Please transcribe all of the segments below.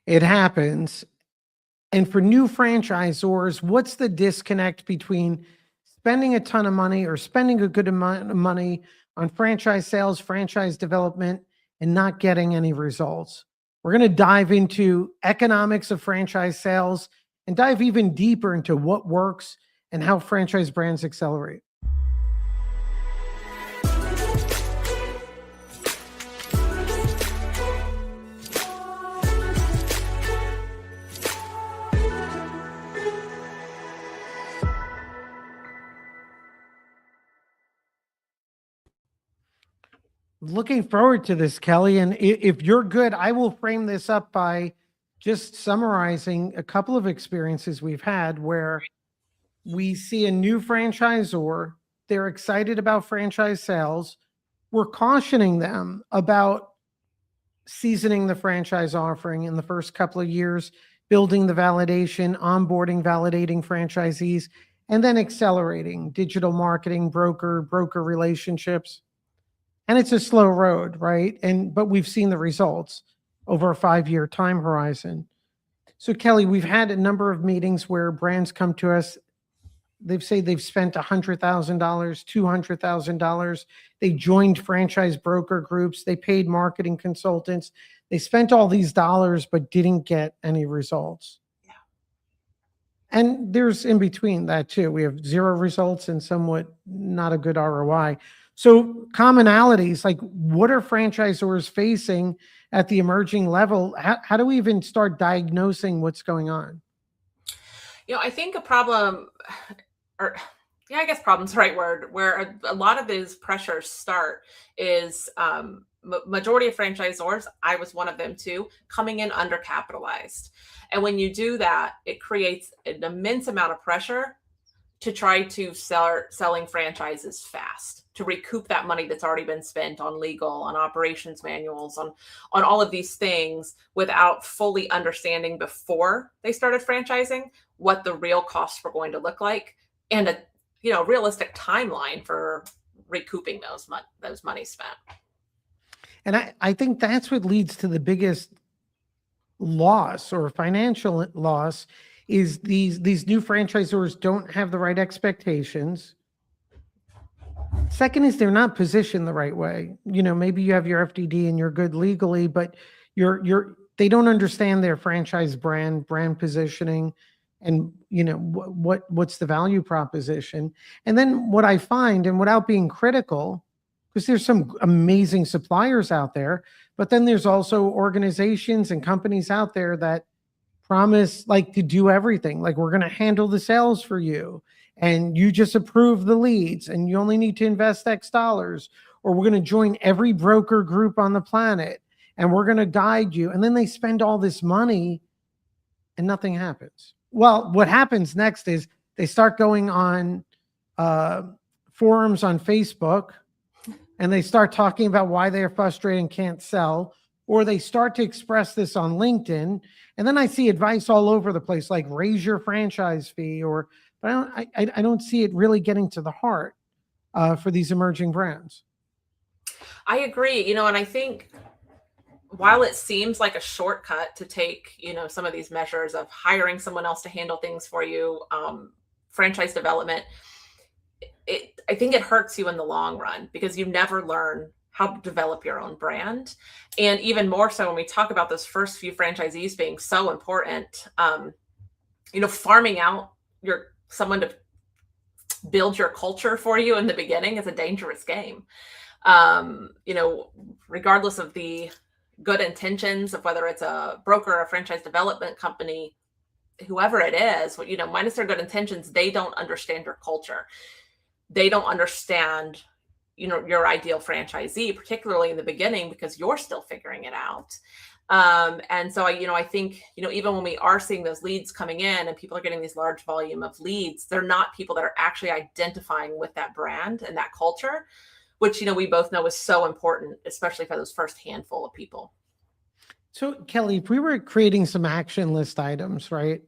It happens. And for new franchisors, what's the disconnect between spending a ton of money or spending a good amount of money on franchise sales, franchise development, and not getting any results? We're going to dive into economics of franchise sales and dive even deeper into what works and how franchise brands accelerate. Looking forward to this, Kelley. And if you're good, I will frame this up by just summarizing a couple of experiences we've had where we see a new franchisor, they're excited about franchise sales. We're cautioning them about seasoning the franchise offering in the first couple of years, building the validation, onboarding, validating franchisees, and then accelerating digital marketing, broker relationships. And it's a slow road, right? But we've seen the results over a 5-year time horizon. So Kelley, we've had a number of meetings where brands come to us. They've said they've spent $100,000, $200,000. They joined franchise broker groups. They paid marketing consultants. They spent all these dollars, but didn't get any results. Yeah. And there's in between that too. We have zero results and somewhat not a good ROI. So commonalities, like what are franchisors facing at the emerging level? How do we even start diagnosing what's going on? I think a problem, I guess problem's the right word, where a lot of these pressures start is majority of franchisors, I was one of them too, coming in undercapitalized. And when you do that, it creates an immense amount of pressure to try to start selling franchises fast, to recoup that money that's already been spent on legal, on operations manuals, on all of these things without fully understanding before they started franchising what the real costs were going to look like and a realistic timeline for recouping those money spent. And I think that's what leads to the biggest loss or financial loss is these new franchisors don't have the right expectations. Second is they're not positioned the right way. Maybe you have your FDD and you're good legally, but they don't understand their franchise brand positioning and what's the value proposition. And then what I find, and without being critical, because there's some amazing suppliers out there, but then there's also organizations and companies out there that promise like to do everything. Like we're going to handle the sales for you and you just approve the leads and you only need to invest X dollars, or we're going to join every broker group on the planet and we're going to guide you. And then they spend all this money and nothing happens. Well, what happens next is they start going on forums on Facebook and they start talking about why they're frustrated and can't sell, or they start to express this on LinkedIn. And then I see advice all over the place, like raise your franchise fee, but I don't see it really getting to the heart for these emerging brands. I agree, and I think while it seems like a shortcut to take, some of these measures of hiring someone else to handle things for you, franchise development, I think it hurts you in the long run because you never learn how to develop your own brand. And even more so when we talk about those first few franchisees being so important, farming out someone to build your culture for you in the beginning is a dangerous game. Regardless of the good intentions of whether it's a broker or a franchise development company, whoever it is, minus their good intentions, they don't understand your culture. They don't understand your ideal franchisee, particularly in the beginning, because you're still figuring it out. And so, I think, even when we are seeing those leads coming in and people are getting these large volume of leads, they're not people that are actually identifying with that brand and that culture, which, we both know is so important, especially for those first handful of people. So Kelley, if we were creating some action list items, right?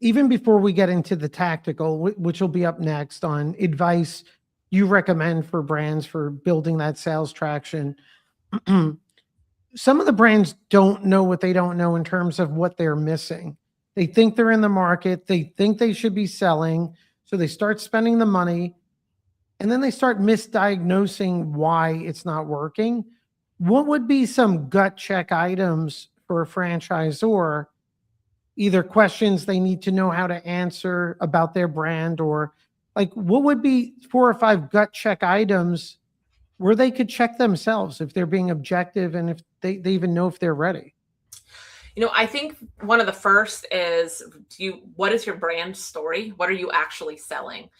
Even before we get into the tactical, which will be up next on advice you recommend for brands for building that sales traction. some of the brands don't know what they don't know in terms of what they're missing. They think they're in the market, they think they should be selling, so they start spending the money, and then they start misdiagnosing why it's not working. What would be some gut check items for a franchisor? Either questions they need to know how to answer about their brand, or like what would be 4 or 5 gut check items where they could check themselves if they're being objective and if they even know if they're ready? I think one of the first is, what is your brand story? What are you actually selling?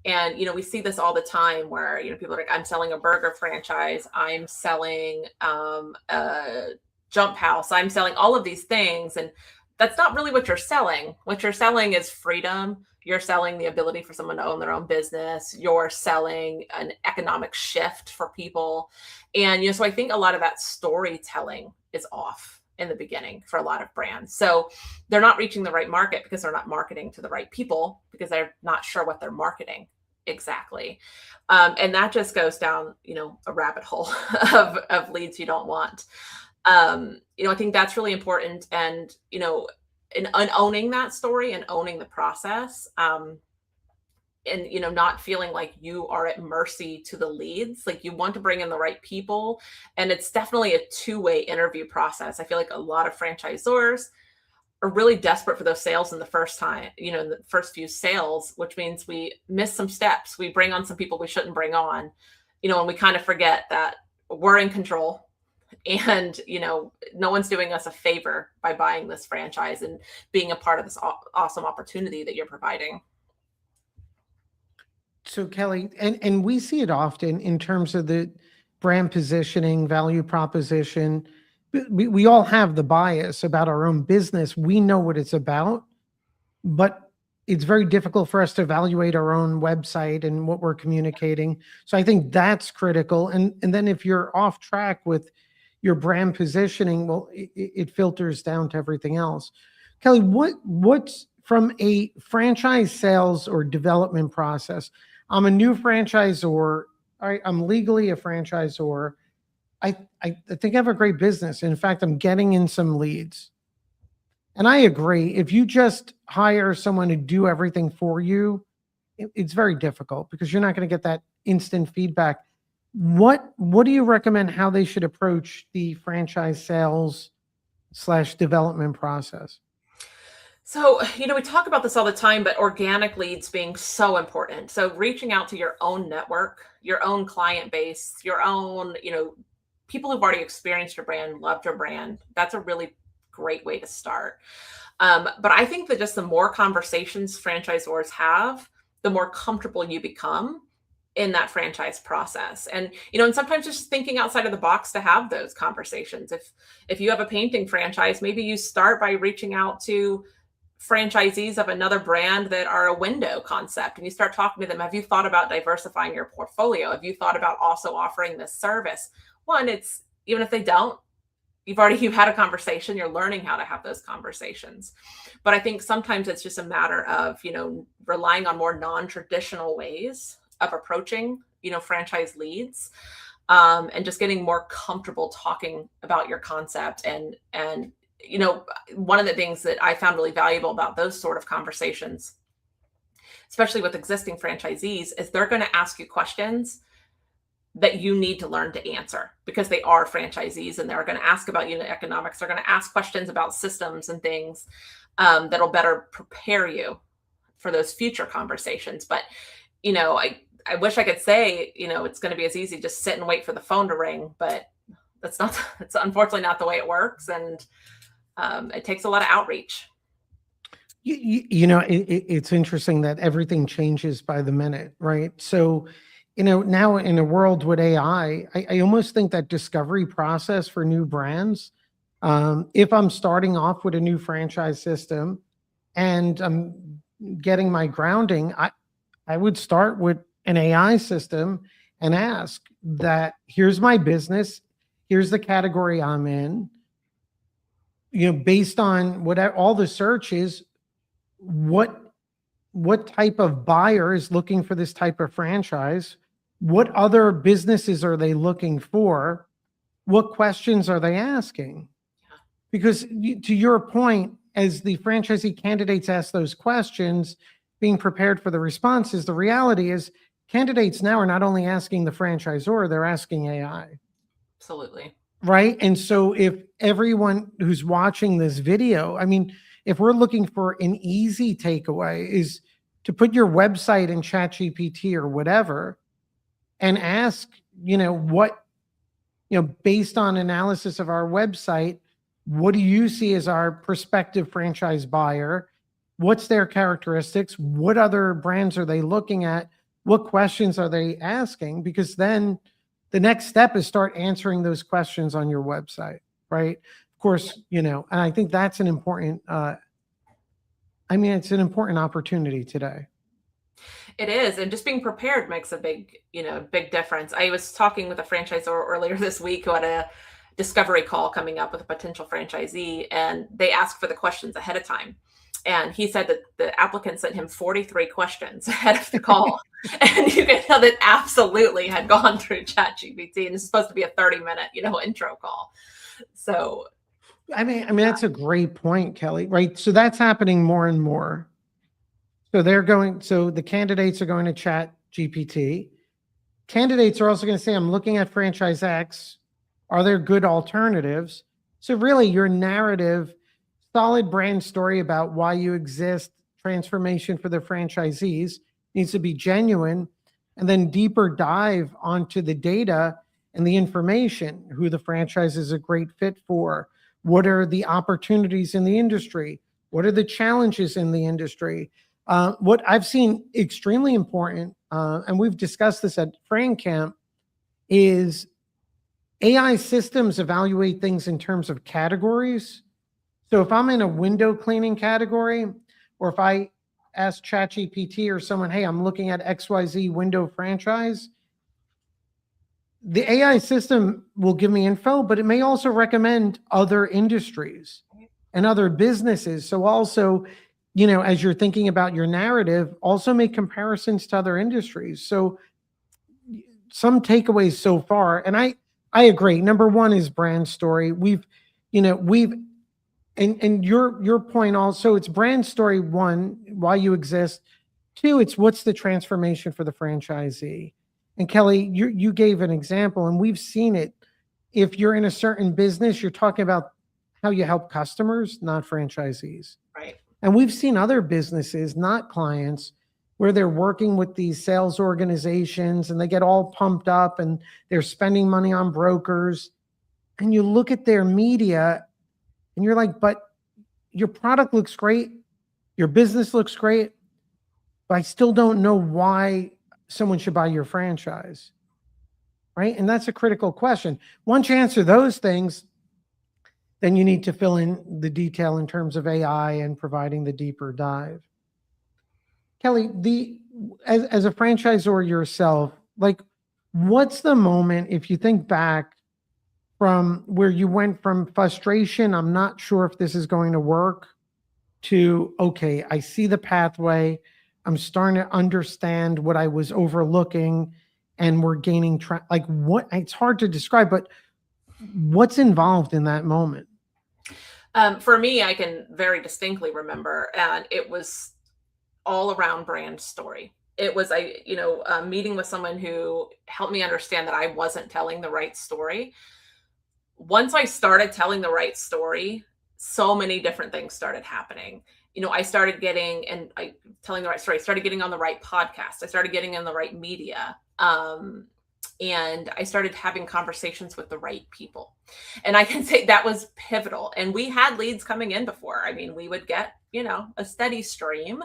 And, we see this all the time where, people are like, I'm selling a burger franchise. I'm selling a jump house. I'm selling all of these things. And that's not really what you're selling. What you're selling is freedom. You're selling the ability for someone to own their own business. You're selling an economic shift for people. And, so I think a lot of that storytelling is off in the beginning for a lot of brands. So they're not reaching the right market because they're not marketing to the right people, because they're not sure what they're marketing exactly. And that just goes down, a rabbit hole of leads you don't want. I think that's really important. And, in owning that story and owning the process, and not feeling like you are at mercy to the leads. Like, you want to bring in the right people, and it's definitely a two-way interview process. I feel like a lot of franchisors are really desperate for those sales in the first time, in the first few sales, which means we miss some steps. We bring on some people we shouldn't bring on, and we kind of forget that we're in control. And, no one's doing us a favor by buying this franchise and being a part of this awesome opportunity that you're providing. So Kelley, and we see it often in terms of the brand positioning, value proposition. We all have the bias about our own business. We know what it's about, but it's very difficult for us to evaluate our own website and what we're communicating. So I think that's critical. And then if you're off track with your brand positioning, well, it filters down to everything else. Kelley, what's from a franchise sales or development process? I'm a new franchisor. I'm legally a franchisor. I think I have a great business. In fact, I'm getting in some leads. And I agree. If you just hire someone to do everything for you, it's very difficult because you're not going to get that instant feedback. What do you recommend how they should approach the franchise sales / development process? So, we talk about this all the time, but organic leads being so important. So reaching out to your own network, your own client base, your own, people who've already experienced your brand, loved your brand. That's a really great way to start. But I think that just the more conversations franchisors have, the more comfortable you become in that franchise process. And, and sometimes just thinking outside of the box to have those conversations. If you have a painting franchise, maybe you start by reaching out to franchisees of another brand that are a window concept, and you start talking to them. Have you thought about diversifying your portfolio? Have you thought about also offering this service? One, it's, even if they don't, you've had a conversation, you're learning how to have those conversations. But I think sometimes it's just a matter of, relying on more non-traditional ways of approaching, franchise leads, and just getting more comfortable talking about your concept. And one of the things that I found really valuable about those sort of conversations, especially with existing franchisees, is they're going to ask you questions that you need to learn to answer because they are franchisees, and they're going to ask about unit economics. They're going to ask questions about systems and things that'll better prepare you for those future conversations. But, I wish I could say, it's going to be as easy, just sit and wait for the phone to ring, but it's unfortunately not the way it works. And it takes a lot of outreach. It's interesting that everything changes by the minute, right? So, now in a world with AI, I almost think that discovery process for new brands, if I'm starting off with a new franchise system and I'm getting my grounding, I would start with an AI system and ask that, here's my business, here's the category I'm in, based on whatever all the searches, what type of buyer is looking for this type of franchise? What other businesses are they looking for? what questions are they asking? Because to your point, as the franchisee candidates ask those questions, being prepared for the responses, the reality is candidates now are not only asking the franchisor, they're asking AI. Absolutely. Right. And so if everyone who's watching this video, I mean, if we're looking for an easy takeaway, is to put your website in ChatGPT or whatever and ask, based on analysis of our website, what do you see as our prospective franchise buyer? What's their characteristics? What other brands are they looking at? What questions are they asking? Because then the next step is start answering those questions on your website, right? Of course, and I think that's an important, it's an important opportunity today. It is, and just being prepared makes a big difference. I was talking with a franchisor earlier this week who had a discovery call coming up with a potential franchisee, and they asked for the questions ahead of time. And he said that the applicant sent him 43 questions ahead of the call. And you can tell that absolutely had gone through ChatGPT, and it's supposed to be a 30-minute, intro call. So that's a great point, Kelley, right? So that's happening more and more. So the candidates are going to Chat GPT. Candidates are also going to say, I'm looking at franchise X. Are there good alternatives? So really your narrative, solid brand story about why you exist, transformation for the franchisees needs to be genuine, and then deeper dive onto the data and the information, who the franchise is a great fit for, what are the opportunities in the industry, what are the challenges in the industry. What I've seen extremely important, and we've discussed this at FranCamp, is AI systems evaluate things in terms of categories. So if I'm in a window cleaning category, or if I ask ChatGPT or someone, hey, I'm looking at XYZ window franchise, the AI system will give me info, but it may also recommend other industries and other businesses. So also, as you're thinking about your narrative, also make comparisons to other industries. So some takeaways so far, and I agree. Number one is brand story. And your point also, it's brand story, one, why you exist. Two, it's what's the transformation for the franchisee. And Kelley, you gave an example, and we've seen it. If you're in a certain business, you're talking about how you help customers, not franchisees. Right. And we've seen other businesses, not clients, where they're working with these sales organizations and they get all pumped up and they're spending money on brokers. And you look at their media and you're like, but your product looks great, your business looks great, but I still don't know why someone should buy your franchise, right? And that's a critical question. Once you answer those things, then you need to fill in the detail in terms of AI and providing the deeper dive. Kelley, as a franchisor yourself, like, what's the moment, if you think back, from where you went from frustration, I'm not sure if this is going to work, to, okay, I see the pathway, I'm starting to understand what I was overlooking, and we're gaining like, what, it's hard to describe, but what's involved in that moment? For me, I can very distinctly remember, and it was all around brand story. It was a meeting with someone who helped me understand that I wasn't telling the right story. Once I started telling the right story, so many different things started happening. I started telling the right story. I started getting on the right podcast. I started getting in the right media. And I started having conversations with the right people. And I can say that was pivotal. And we had leads coming in before. I mean, we would get, a steady stream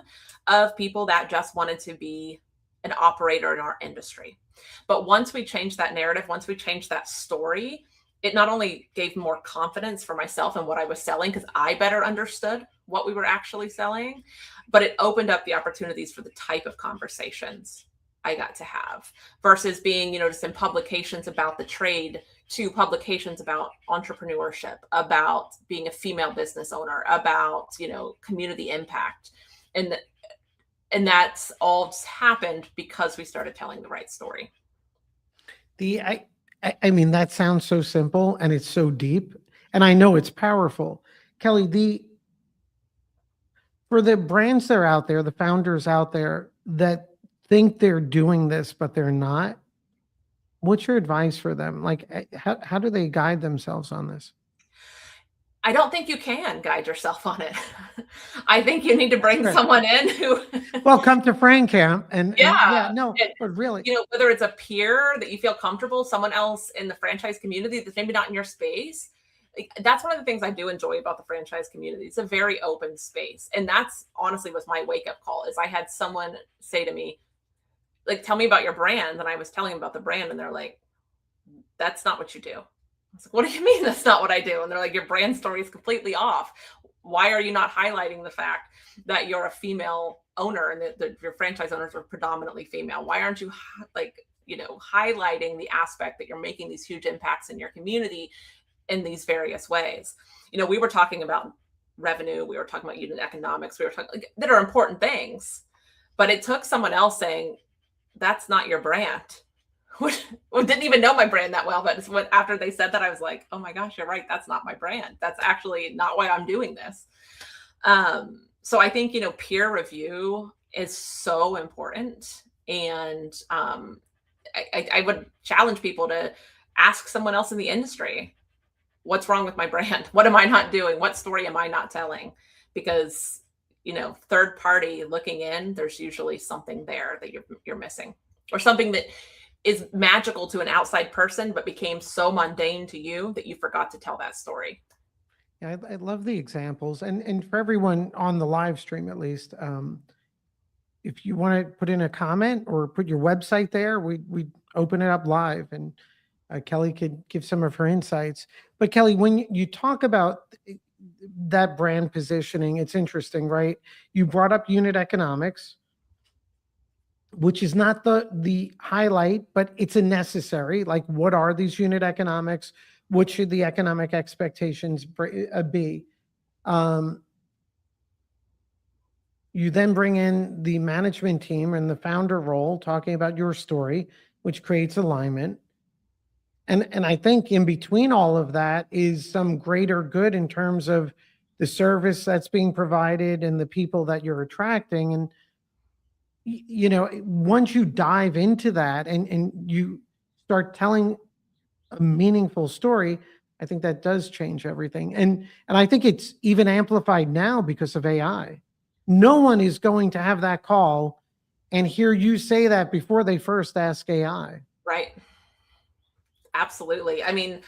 of people that just wanted to be an operator in our industry. But once we changed that narrative, once we changed that story, it not only gave more confidence for myself and what I was selling, because I better understood what we were actually selling, but it opened up the opportunities for the type of conversations I got to have, versus being, just in publications about the trade, to publications about entrepreneurship, about being a female business owner, about, community impact. And that's all happened because we started telling the right story. I mean, that sounds so simple and it's so deep, and I know it's powerful. Kelley, for the brands that are out there, the founders out there that think they're doing this, but they're not, what's your advice for them? Like, how do they guide themselves on this? I don't think you can guide yourself on it. I think you need to bring Right. someone in who Well, come to Fran Camp and yeah, yeah, no, and, but really, whether it's a peer that you feel comfortable, someone else in the franchise community that's maybe not in your space. Like, that's one of the things I do enjoy about the franchise community. It's a very open space. And that's honestly was my wake-up call is I had someone say to me, like, tell me about your brand. And I was telling them about the brand, and they're like, that's not what you do. I was like, what do you mean that's not what I do? And they're like, your brand story is completely off. Why are you not highlighting the fact that you're a female owner and that your franchise owners are predominantly female? Why aren't you highlighting the aspect that you're making these huge impacts in your community in these various ways? We were talking about revenue, we were talking about unit economics, we were talking that are important things, but it took someone else saying, that's not your brand. Didn't even know my brand that well, but after they said that, I was like, oh my gosh, you're right. That's not my brand. That's actually not why I'm doing this. So I think, peer review is so important. And I would challenge people to ask someone else in the industry, what's wrong with my brand? What am I not doing? What story am I not telling? Because, third party looking in, there's usually something there that you're missing, or something that is magical to an outside person, but became so mundane to you that you forgot to tell that story. yeah, I love the examples, and for everyone on the live stream, at least, if you want to put in a comment or put your website there, we open it up live, and Kelley could give some of her insights. But Kelley, when you talk about that brand positioning, it's interesting, right? You brought up unit economics, which is not the highlight, but it's a necessary. Like, what are these unit economics? What should the economic expectations be? You then bring in the management team and the founder role, talking about your story, which creates alignment. And I think in between all of that is some greater good in terms of the service that's being provided and the people that you're attracting. And once you dive into that and you start telling a meaningful story, I think that does change everything. And I think it's even amplified now because of AI. No one is going to have that call and hear you say that before they first ask AI. Right. Absolutely. I mean,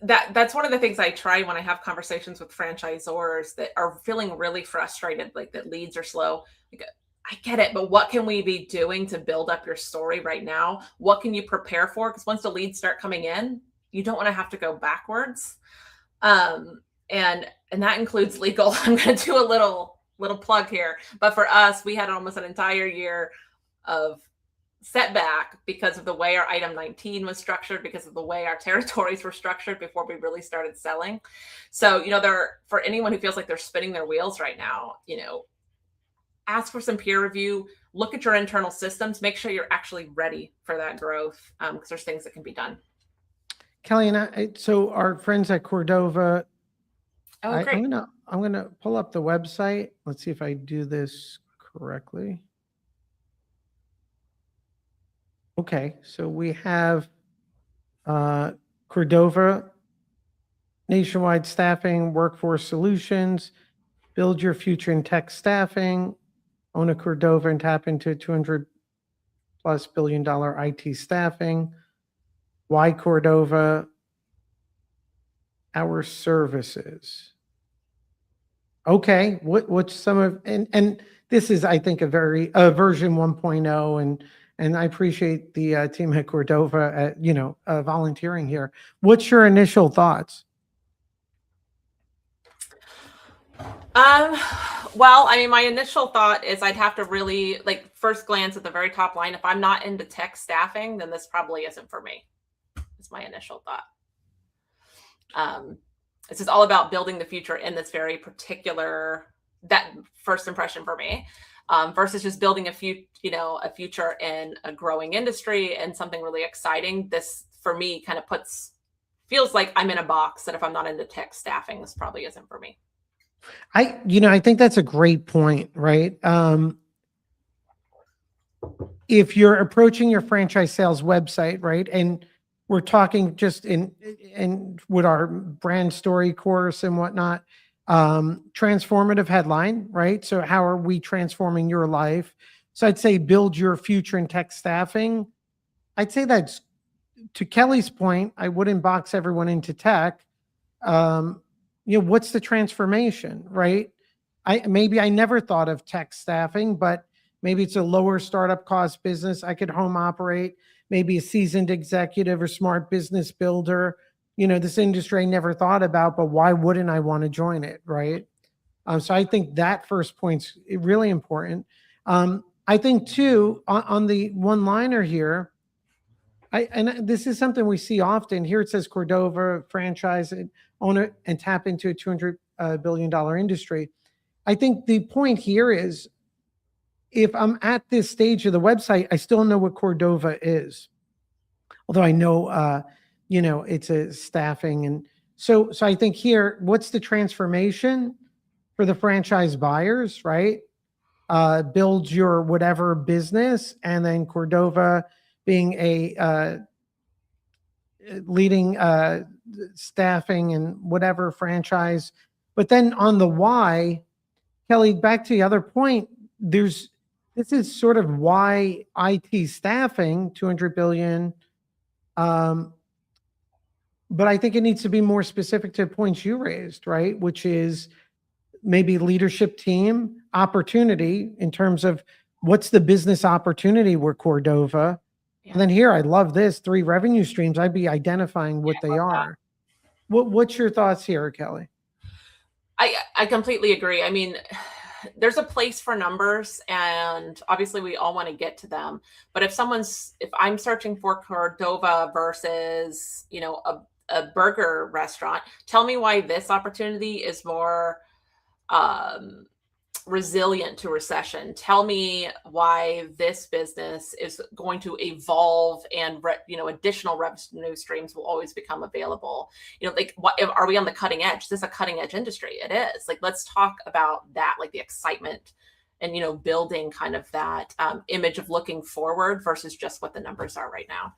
that's one of the things I try when I have conversations with franchisors that are feeling really frustrated, like that leads are slow. Like, I get it, but what can we be doing to build up your story right now? What can you prepare for? Because once the leads start coming in, you don't want to have to go backwards. And that includes legal. I'm going to do a little plug here. But for us, we had almost an entire year of setback because of the way our item 19 was structured, because of the way our territories were structured before we really started selling. So, for anyone who feels like they're spinning their wheels right now, ask for some peer review, look at your internal systems, make sure you're actually ready for that growth, because there's things that can be done. Kelley and so our friends at Cordova, Oh, great. I'm gonna pull up the website. Let's see if I do this correctly. Okay, so we have Cordova, nationwide staffing, workforce solutions, build your future in tech staffing, own a Cordova and tap into $200+ billion IT staffing. Why Cordova? Our services. Okay, what's some of and this is, I think, a version 1.0, and I appreciate the team at Cordova volunteering here. What's your initial thoughts? Well, I mean, my initial thought is I'd have to really first glance at the very top line. If I'm not into tech staffing, then this probably isn't for me. It's my initial thought. This is all about building the future in this very particular, that first impression for me, versus just building a future in a growing industry and something really exciting. This for me kind of feels like I'm in a box that if I'm not into tech staffing, this probably isn't for me. I think that's a great point, right? If you're approaching your franchise sales website, right, and we're talking just in with our brand story course and whatnot, transformative headline, right? So how are we transforming your life? So I'd say build your future in tech staffing. I'd say that's, to Kelley's point, I wouldn't box everyone into tech. um, what's the transformation, right? Maybe I never thought of tech staffing, but maybe it's a lower startup cost business I could home operate, maybe a seasoned executive or smart business builder. This industry I never thought about, but why wouldn't I want to join it, right? So I think that first point's really important. I think too, on the one liner here, and this is something we see often. Here it says Cordova franchise and own it and tap into a $200 billion industry. I think the point here is, if I'm at this stage of the website, I still know what Cordova is, although I know, it's a staffing. And so I think here, what's the transformation for the franchise buyers, right? Build your whatever business, and then Cordova being a leading staffing and whatever franchise. But then on the why, Kelley, back to the other point, this is sort of why IT staffing, 200 billion. But I think it needs to be more specific to points you raised, right? Which is maybe leadership team opportunity in terms of what's the business opportunity with Cordova. Yeah. And then here, I love this 3 revenue streams. I'd be identifying what they are. What's your thoughts here, Kelley? I completely agree. I mean, there's a place for numbers, and obviously we all want to get to them. But if I'm searching for Cordova versus, a burger restaurant, tell me why this opportunity is more resilient to recession. Tell me why this business is going to evolve, and additional revenue streams will always become available. Are we on the cutting edge? Is this a cutting edge industry? It is. Like, let's talk about that, like the excitement and building kind of that image of looking forward versus just what the numbers are right now.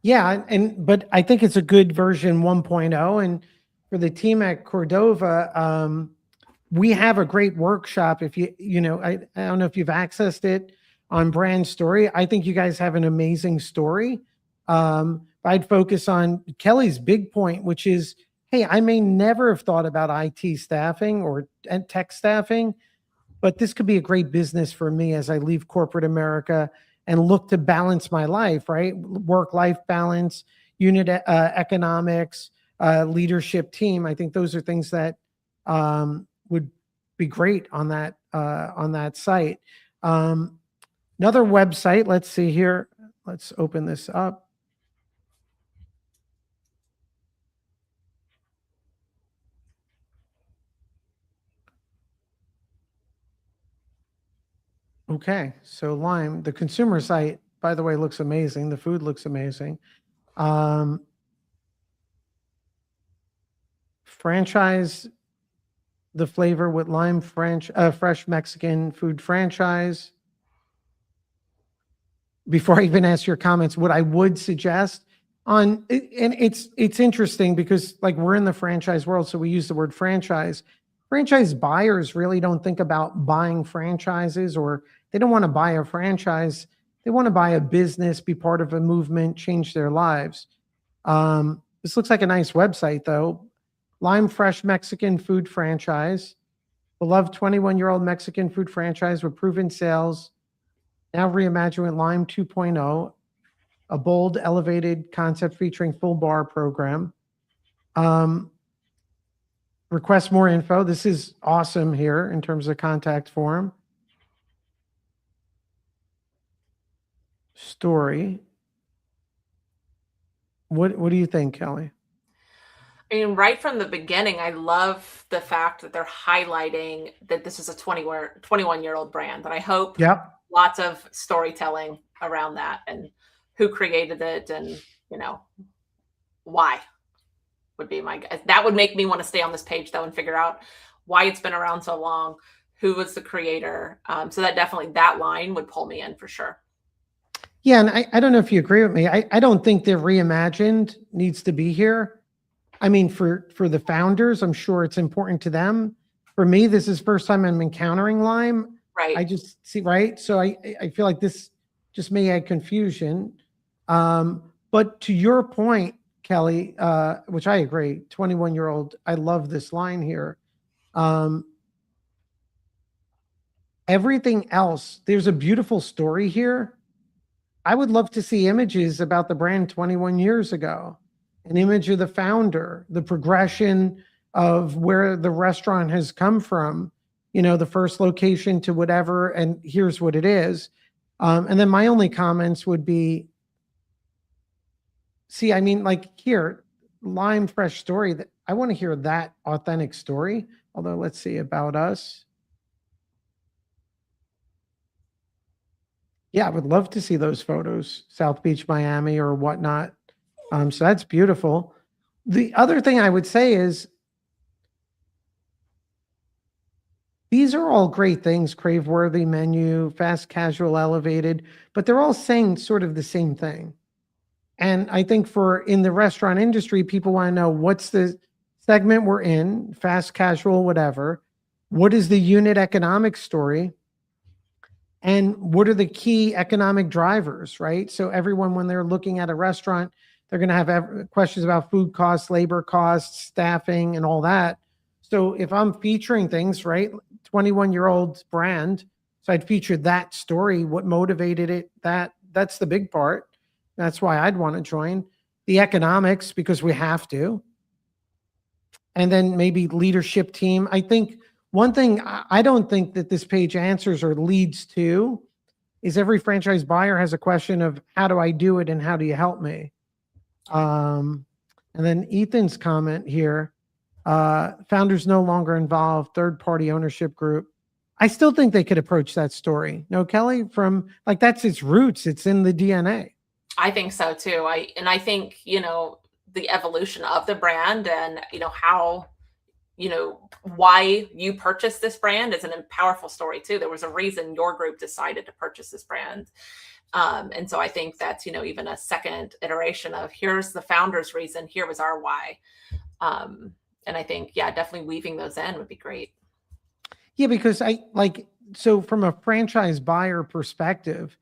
Yeah, but I think it's a good version 1.0. And for the team at Cordova, we have a great workshop. If I don't know if you've accessed it on Brand Story. I think you guys have an amazing story. I'd focus on Kelley's big point, which is, hey, I may never have thought about IT staffing or tech staffing, but this could be a great business for me as I leave corporate America and look to balance my life, right? Work-life balance, unit economics, leadership team. I think those are things that would be great on that site. Another website, let's see here. Let's open this up. Okay, so Lime, the consumer site, by the way, looks amazing. The food looks amazing. Franchise the flavor with Lime fresh Mexican food franchise. Before I even ask your comments, what I would suggest and it's interesting because, like, we're in the franchise world, so we use the word franchise. Franchise buyers really don't think about buying franchises, or they don't want to buy a franchise. They want to buy a business, be part of a movement, change their lives. This looks like a nice website, though. Lime Fresh Mexican Food Franchise. Beloved 21-year-old Mexican food franchise with proven sales. Now reimagined with Lime 2.0. A bold, elevated concept featuring full bar program. Request more info. This is awesome here in terms of contact form. Story. What do you think, Kelley? I mean, right from the beginning, I love the fact that they're highlighting that this is a 21-year-old brand. And I hope Yep. lots of storytelling around that, and who created it, and you know, why would be my guess. That would make me want to stay on this page though and figure out why it's been around so long, who was the creator. So that definitely, that line would pull me in for sure. Yeah, and I don't know if you agree with me. I don't think the reimagined needs to be here. I mean, for the founders, I'm sure it's important to them. For me, this is first time I'm encountering Lime. I Right. just see, right? So I feel like this just may add confusion. But to your point, Kelley, which I agree, 21-year-old, I love this line here. Everything else, there's a beautiful story here. I would love to see images about the brand 21 years ago, an image of the founder, the progression of where the restaurant has come from, the first location to whatever, and here's what it is. And then my only comments would be, see, I mean, like here, Lime Fresh story, that I want to hear that authentic story. Although let's see about us. Yeah, I would love to see those photos, South Beach, Miami, or whatnot. So that's beautiful. The other thing I would say is these are all great things, crave-worthy menu, fast casual elevated, but they're all saying sort of the same thing. And I think for in the restaurant industry, people want to know what's the segment we're in, fast casual, whatever. What is the unit economic story? And what are the key economic drivers, right? So everyone, when they're looking at a restaurant, they're going to have questions about food costs, labor costs, staffing, and all that. So if I'm featuring things, right, 21-year-old brand, so I'd feature that story, what motivated it, that's the big part. That's why I'd want to join. The economics, because we have to. And then maybe leadership team. I think one thing I don't think that this page answers or leads to is every franchise buyer has a question of how do I do it and how do you help me? And then Ethan's comment here, founders no longer involved, third-party ownership group. I still think they could approach that story. No, Kelley, from like that's its roots. It's in the DNA. I think so too. I think, the evolution of the brand and, how, why you purchased this brand is a powerful story too. There was a reason your group decided to purchase this brand. And so I think that's, even a second iteration of here's the founder's reason, here was our why. And I think, yeah, definitely weaving those in would be great. Yeah, because so from a franchise buyer perspective,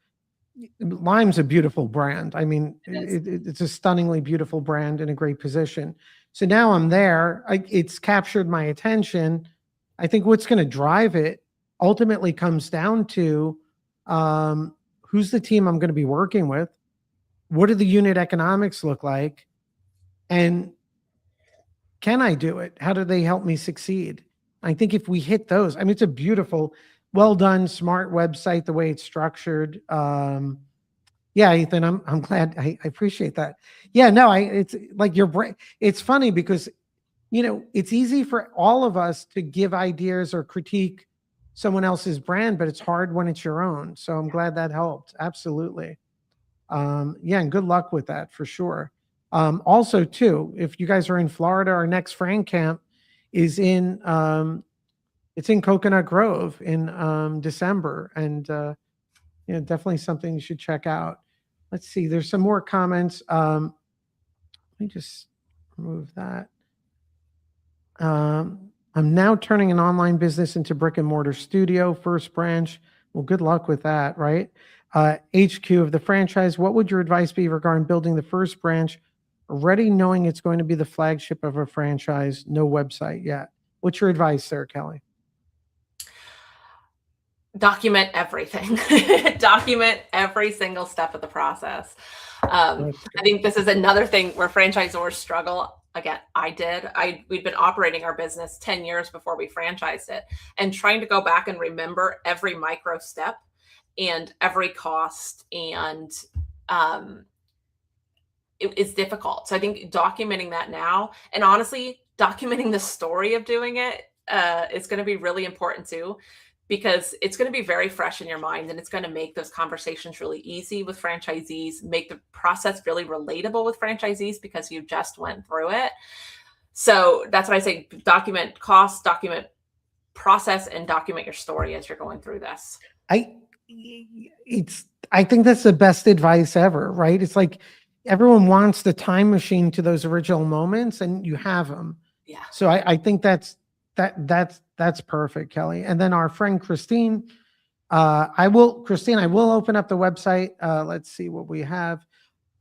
Lime's a beautiful brand. I mean, it's a stunningly beautiful brand in a great position. So now I'm there. It's captured my attention. I think what's going to drive it ultimately comes down to who's the team I'm going to be working with? What do the unit economics look like? And can I do it? How do they help me succeed? I think if we hit those, I mean, it's a beautiful, well done, smart website, the way it's structured. Yeah, Ethan, I'm glad. I appreciate that. Yeah, no, it's like your brain. It's funny because, it's easy for all of us to give ideas or critique someone else's brand, but it's hard when it's your own. So I'm glad that helped. Absolutely. Yeah, and good luck with that for sure. Also, too, if you guys are in Florida, our next Fran Camp is in it's in Coconut Grove in December, and definitely something you should check out. Let's see, there's some more comments. Let me just remove that. I'm now turning an online business into brick and mortar studio, first branch. Well, good luck with that, right? HQ of the franchise. What would your advice be regarding building the first branch, already knowing it's going to be the flagship of a franchise, no website yet? What's your advice there, Kelley? Document everything. Document every single step of the process. I think this is another thing where franchisors struggle. Again, we'd been operating our business 10 years before we franchised it, and trying to go back and remember every micro step and every cost, and it is difficult. So I think documenting that now, and honestly, documenting the story of doing it is going to be really important too. because it's going to be very fresh in your mind, and it's going to make those conversations really easy with franchisees, make the process really relatable with franchisees because you just went through it. So that's what I say: document costs, document process, and document your story as you're going through this. I I think that's the best advice ever, right? It's like everyone wants the time machine to those original moments, and you have them. Yeah. So I think that's perfect, Kelley. And then our friend Christine, Christine, I will open up the website. Let's see what we have.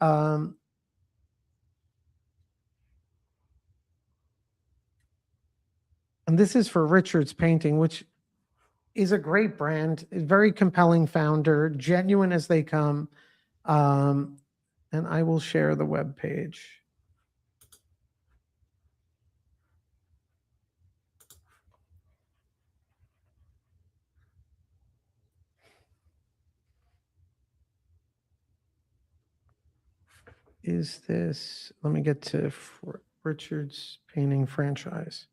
Um, and this is for Richard's Painting, which is a great brand, a very compelling founder, genuine as they come. And I will share the web page. Is this, let me get to Richard's Painting franchise.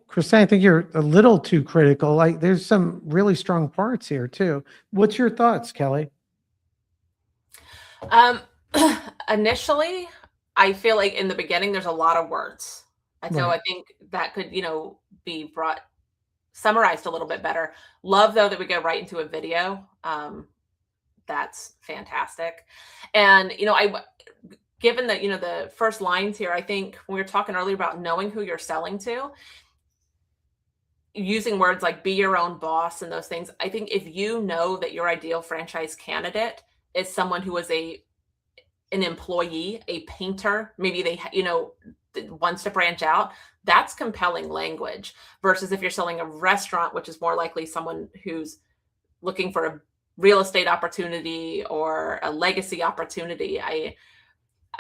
Christine, I think you're a little too critical. Like there's some really strong parts here too. What's your thoughts, Kelley? Um, initially, I feel like in the beginning there's a lot of words. And so Right. I think that could, be summarized a little bit better. Love though that we go right into a video. That's fantastic. And given that, the first lines here, I think when we were talking earlier about knowing who you're selling to, using words like be your own boss and those things, I think if you know that your ideal franchise candidate is someone who is an employee, a painter, maybe they, wants to branch out, that's compelling language versus if you're selling a restaurant, which is more likely someone who's looking for a real estate opportunity or a legacy opportunity. I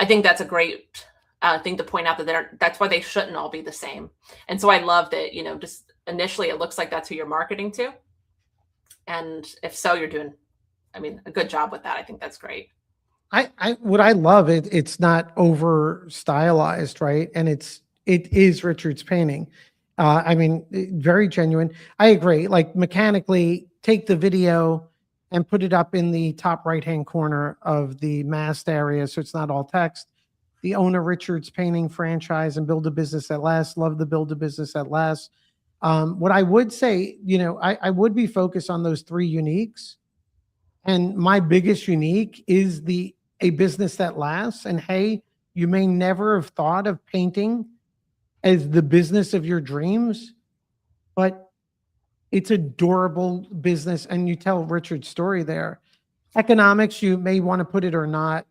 think that's a great thing to point out that that's why they shouldn't all be the same. And so I love that, just initially it looks like that's who you're marketing to. And if so, you're doing, a good job with that. I think that's great. What I love it's not over stylized, right? And it is Richard's Painting. Very genuine. I agree. Like mechanically, take the video and put it up in the top right-hand corner of the masked area, so it's not all text. The owner Richard's Painting franchise and build a business that lasts. Love the build a business that lasts. What I would say, I would be focused on those three uniques. And my biggest unique is a business that lasts. And hey, you may never have thought of painting as the business of your dreams, but it's a durable business. And you tell Richard's story there. Economics, you may want to put it or not.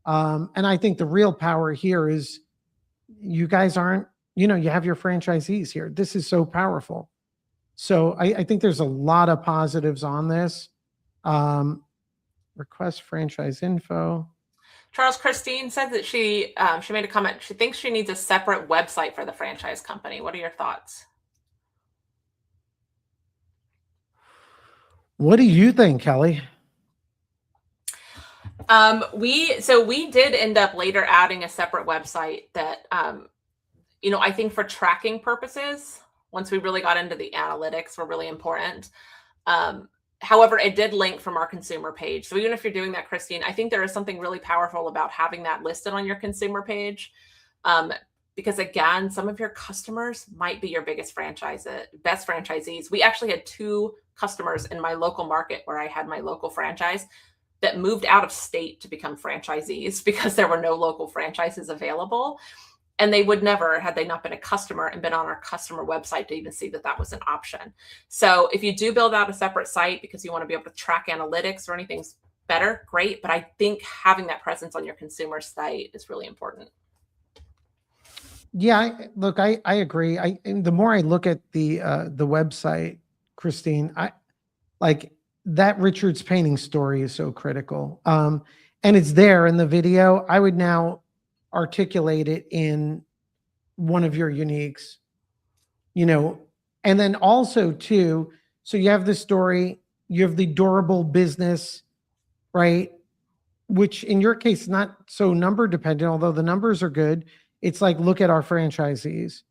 And I think the real power here is you guys aren't, you have your franchisees here. This is so powerful. So I think there's a lot of positives on this. Request franchise info. Charles, Christine said that she made a comment. She thinks she needs a separate website for the franchise company. What are your thoughts? What do you think, Kelley? We did end up later adding a separate website that, I think for tracking purposes, once we really got into the analytics were really important. However, it did link from our consumer page. So even if you're doing that, Christine, I think there is something really powerful about having that listed on your consumer page. Because again, some of your customers might be your best franchisees. We actually had 2 customers in my local market where I had my local franchise that moved out of state to become franchisees because there were no local franchises available. And they would never, had they not been a customer and been on our customer website, to even see that that was an option. So if you do build out a separate site because you want to be able to track analytics or anything's better, great. But I think having that presence on your consumer site is really important. Yeah, I agree. And the more I look at the website, Christine, I like that Richard's Painting story is so critical. And it's there in the video. I would now articulate it in one of your uniques, and then also too, so you have the story, you have the durable business, right? which in your case, not so number dependent, although the numbers are good. It's like, look at our franchisees.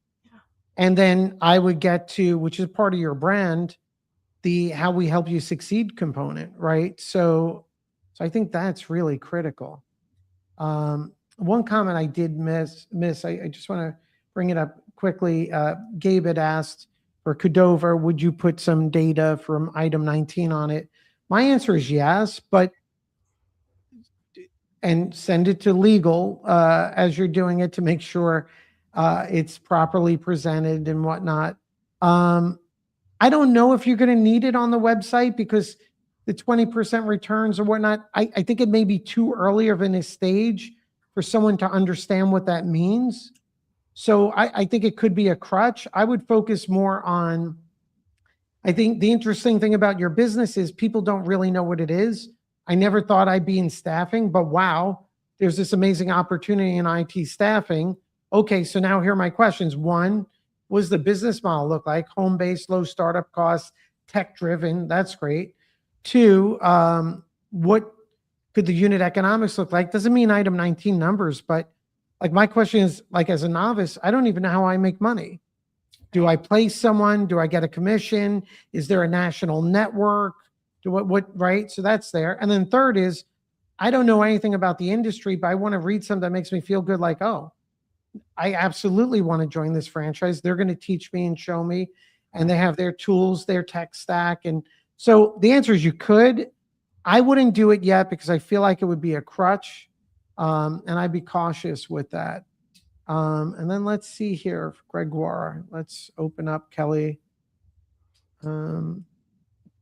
And then I would get to, which is part of your brand, the how we help you succeed component, right? So I think that's really critical. One comment I did miss, I just want to bring it up quickly. Gabe had asked for Cordova, would you put some data from item 19 on it? My answer is yes, but and send it to legal as you're doing it to make sure it's properly presented and whatnot. I don't know if you're going to need it on the website because the 20% returns or whatnot, I think it may be too early of in a stage for someone to understand what that means. So I think it could be a crutch. I would focus more on, I think the interesting thing about your business is people don't really know what it is. I never thought I'd be in staffing, but wow, there's this amazing opportunity in IT staffing. Okay, so now here are my questions. One, what does the business model look like? Home-based, low startup costs, tech-driven. That's great. Two, what could the unit economics look like? Doesn't mean item 19 numbers, but like my question is, like as a novice, I don't even know how I make money. Do I place someone? Do I get a commission? Is there a national network? Right? So that's there. And then third is, I don't know anything about the industry, but I want to read something that makes me feel good. Like, oh, I absolutely want to join this franchise. They're going to teach me and show me, and they have their tools, their tech stack. And so the answer is you could. I wouldn't do it yet because I feel like it would be a crutch. And I'd be cautious with that. And then let's see here, Gregoire. Let's open up Kelley.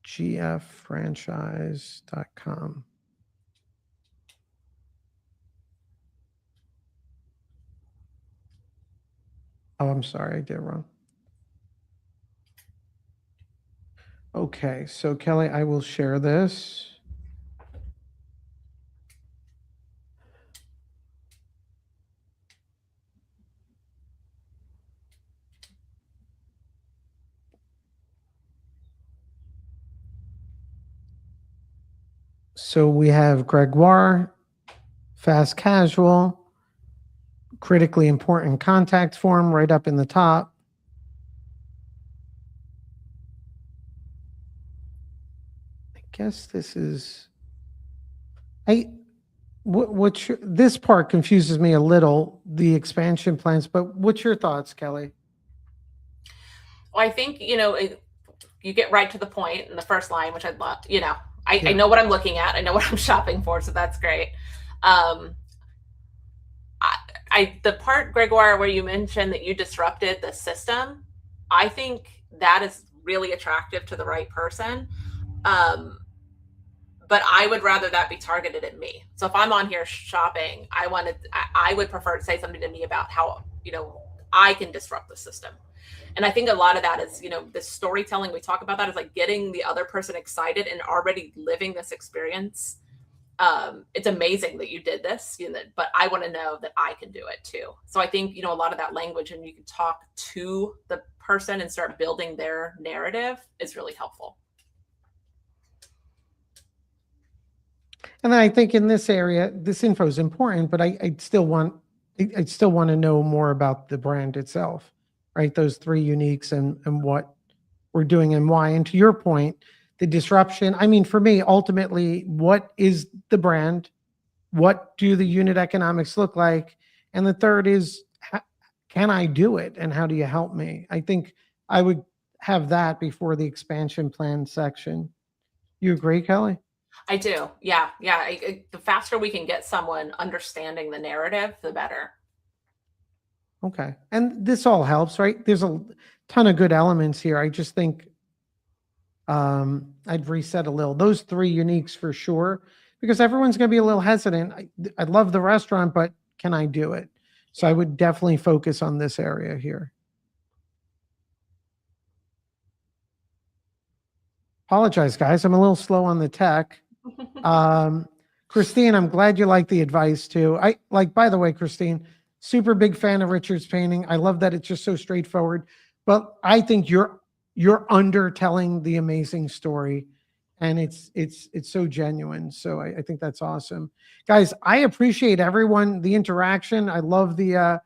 gffranchise.com. Oh, I'm sorry, I did it wrong. Okay, so Kelley, I will share this. So we have Gregoire, fast casual, critically important contact form right up in the top. I guess this is, this part confuses me a little, the expansion plans, but what's your thoughts, Kelley? Well, I think, you get right to the point in the first line, which I'd love, I know what I'm looking at. I know what I'm shopping for. So that's great. The part, Gregoire, where you mentioned that you disrupted the system, I think that is really attractive to the right person. But I would rather that be targeted at me. So if I'm on here shopping, I would prefer to say something to me about how, I can disrupt the system. And I think a lot of that is, the storytelling, we talk about that, is like getting the other person excited and already living this experience. It's amazing that you did this, but I want to know that I can do it too. So I think, a lot of that language, and you can talk to the person and start building their narrative, is really helpful. And then I think in this area, this info is important, but I'd still want to know more about the brand itself, right? Those three uniques and what we're doing and why. And to your point, the disruption, I mean, for me, ultimately, what is the brand? What do the unit economics look like? And the third is, can I do it? And how do you help me? I think I would have that before the expansion plan section. You agree, Kelley? I do. Yeah. The faster we can get someone understanding the narrative, the better. Okay. And this all helps, right? There's a ton of good elements here. I just think I'd reset a little. Those three uniques for sure, because everyone's going to be a little hesitant. I love the restaurant, but can I do it? So I would definitely focus on this area here. Apologize, guys. I'm a little slow on the tech. Christine, I'm glad you like the advice too. By the way, Christine, super big fan of Richard's painting. I love that it's just so straightforward, but I think you're under telling the amazing story. and it's so genuine. So I think that's awesome. Guys, I appreciate everyone, the interaction. I love the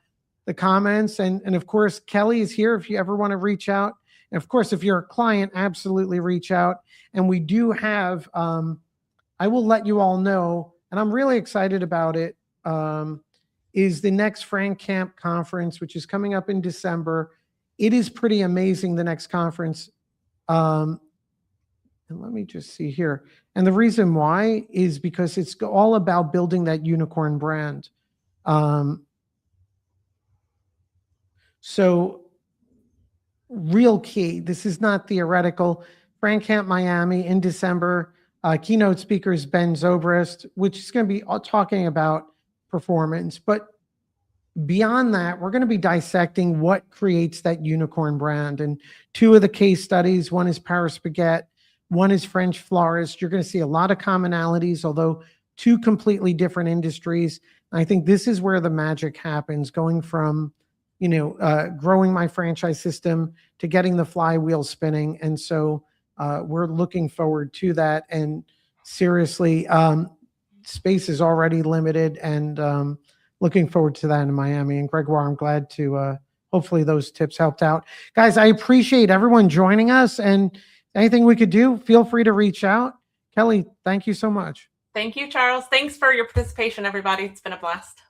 comments. And of course, Kelley is here if you ever want to reach out. And of course, if you're a client, absolutely reach out. And we do have, I will let you all know, and I'm really excited about it, is the next Frank Camp conference, which is coming up in December. It is pretty amazing, the next conference. And let me just see here. And the reason why is because it's all about building that unicorn brand. So real key, this is not theoretical. Frank Camp Miami in December. Keynote speaker is Ben Zobrist, which is going to be talking about performance. But beyond that, we're going to be dissecting what creates that unicorn brand. And two of the case studies, one is Paris Baguette, one is French Florist. You're going to see a lot of commonalities, although two completely different industries. And I think this is where the magic happens, going from, growing my franchise system to getting the flywheel spinning. And so we're looking forward to that. And seriously, space is already limited, and looking forward to that in Miami. And Gregoire, I'm glad to, hopefully those tips helped out. Guys, I appreciate everyone joining us, and anything we could do, feel free to reach out. Kelley, thank you so much. Thank you, Charles. Thanks for your participation, everybody. It's been a blast.